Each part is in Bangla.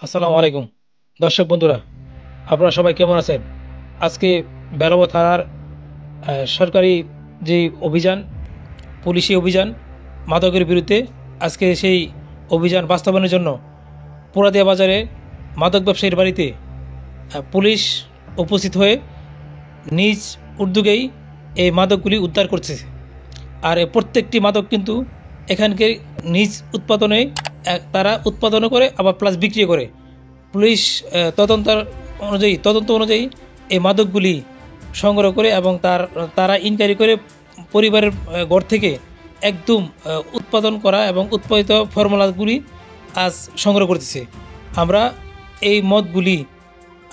আসসালামু আলাইকুম দর্শক বন্ধুরা, আপনারা সবাই কেমন আছেন? আজকে বেলবা থানার সরকারি যে অভিযান, পুলিশি অভিযান মাদকের বিরুদ্ধে, আজকে সেই অভিযান বাস্তবায়নের জন্য পোড়াদিয়া বাজারে মাদক ব্যবসায়ীর বাড়িতে পুলিশ উপস্থিত হয়ে নিজ উদ্যোগেই এই মাদকগুলি উদ্ধার করছে। আর প্রত্যেকটি মাদক কিন্তু এখানকার নিজ উৎপাদনে তারা উৎপাদনও করে, আবার প্লাস বিক্রি করে। পুলিশ তদন্ত অনুযায়ী এই মাদকগুলি সংগ্রহ করে এবং তারা ইনকোয়ারি করে পরিবারের ঘর থেকে একদম উৎপাদন করা এবং উৎপাদিত ফর্মুলাগুলি আজ সংগ্রহ করতেছে। আমরা এই মদগুলি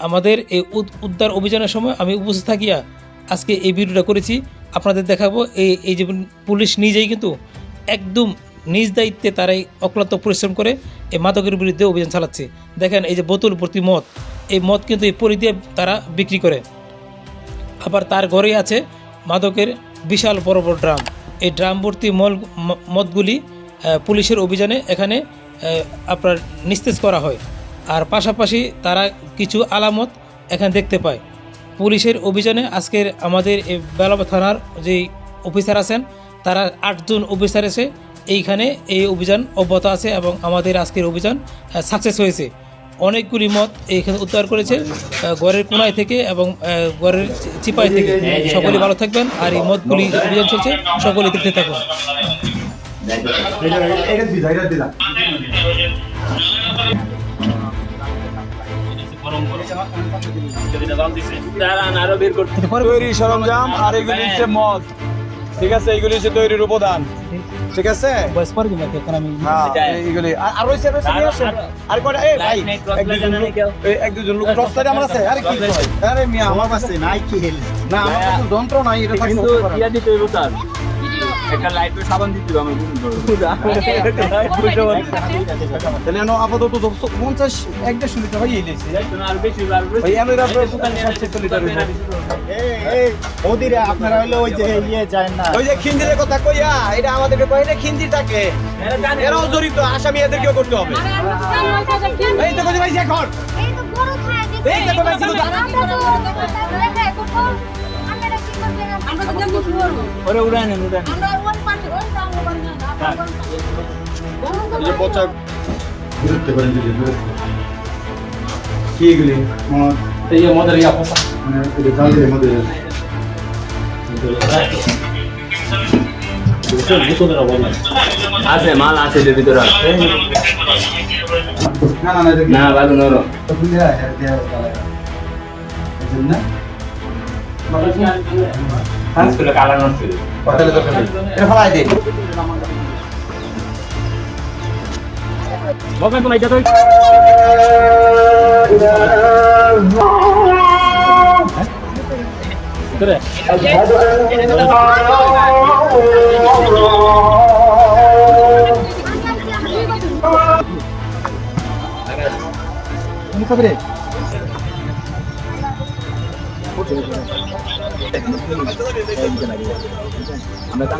আমাদের এই উদ্ধার অভিযানের সময় আমি উপস্থিত থাকিয়া আজকে এই ভিডিওটা করেছি, আপনাদের দেখাবো। এই যে পুলিশ নিজেই কিন্তু একদম নিজ দায়িত্বে তারাই অক্লান্ত পরিশ্রম করে এই মাদকের বিরুদ্ধে অভিযান চালাচ্ছে। দেখেন, এই যে বোতল ভর্তি মদ, এই মদ কিন্তু এই পরি দিয়ে তারা বিক্রি করে। আবার তার ঘরেই আছে মাদকের বিশাল বড় বড় ড্রাম। এই ড্রাম ভর্তি মদগুলি পুলিশের অভিযানে এখানে আপনার নিস্তেজ করা হয়। আর পাশাপাশি তারা কিছু আলামত এখানে দেখতে পায়। পুলিশের অভিযানে আজকের আমাদের এই বেলবা থানার যে অফিসার আছেন, তারা 8 জন অফিসার এসে এইখানে এই অভিযান অব্যাহত আছে এবং আমাদের আজকের অভিযান সাকসেস হয়েছে। অনেকগুলি মদ এইখানে উদ্ধার করেছে ঘরের কোনায় থেকে এবং ঘরের চিপাই থেকে। সকলেই ভালো থাকবেন। আর এই মদগুলি অভিযান চলছে, সকলেই দেখতে থাকুন। তৈরি সরঞ্জাম আর এগুলি হচ্ছে মদ, ঠিক আছে? এগুলি হচ্ছে তৈরির উপাদান, ঠিক আছে? এইগুলি আর রয়েছে আর কয়টা? এই ভাই এক দুজন লোক ক্রস সাইড আমার আছে। আরে কি আরে মিয়া আমার কাছে নাই কি হেল না, আমার কাছে যন্ত্র নাই। এটা কিন্তু ইয়া দিতে হইব স্যার, একটা লাইট ও সাবান দিতে হবে। তাহলে নো আপাতত 50 1.5 লিটার হয়ে গেছে। আর বেশি ভাই আমি আপনার দোকানে 700 লিটার হইছে। এই ওদিরে আপনারা হইলো ওই যে ইয়ে যায় না, ওই যে খিন্দিরের কথা কইয়া, এটা আমাদেরকে কই না খিন্দিরটাকে এরাও জড়িত, আসামি এদেরকেও করতে হবে। এই তো কই ভাই এখন এই তো বড় খায় দিতে, এই তো ভাই ছিল আমরা তো জানি কি করব। ওরে উড়ানে আমরা ওয়ান পাশে ওই দাম ওখান না এই যে পচা বিরুদ্ধে করে দিলে কি এগুলি মদ, এই যে মদের ইয়া পচা মানে এই জাল দিয়ে মদের আছে মাল আছে এর ভিতরে। না না না ভালো নরম তো বুঝা দেয়া গেল না হান্স করে কালা নষ্ট হোটেলে তো খালি এটা ফলাই দে বকন তো নাই যা তো করে তুমি কবে আমরা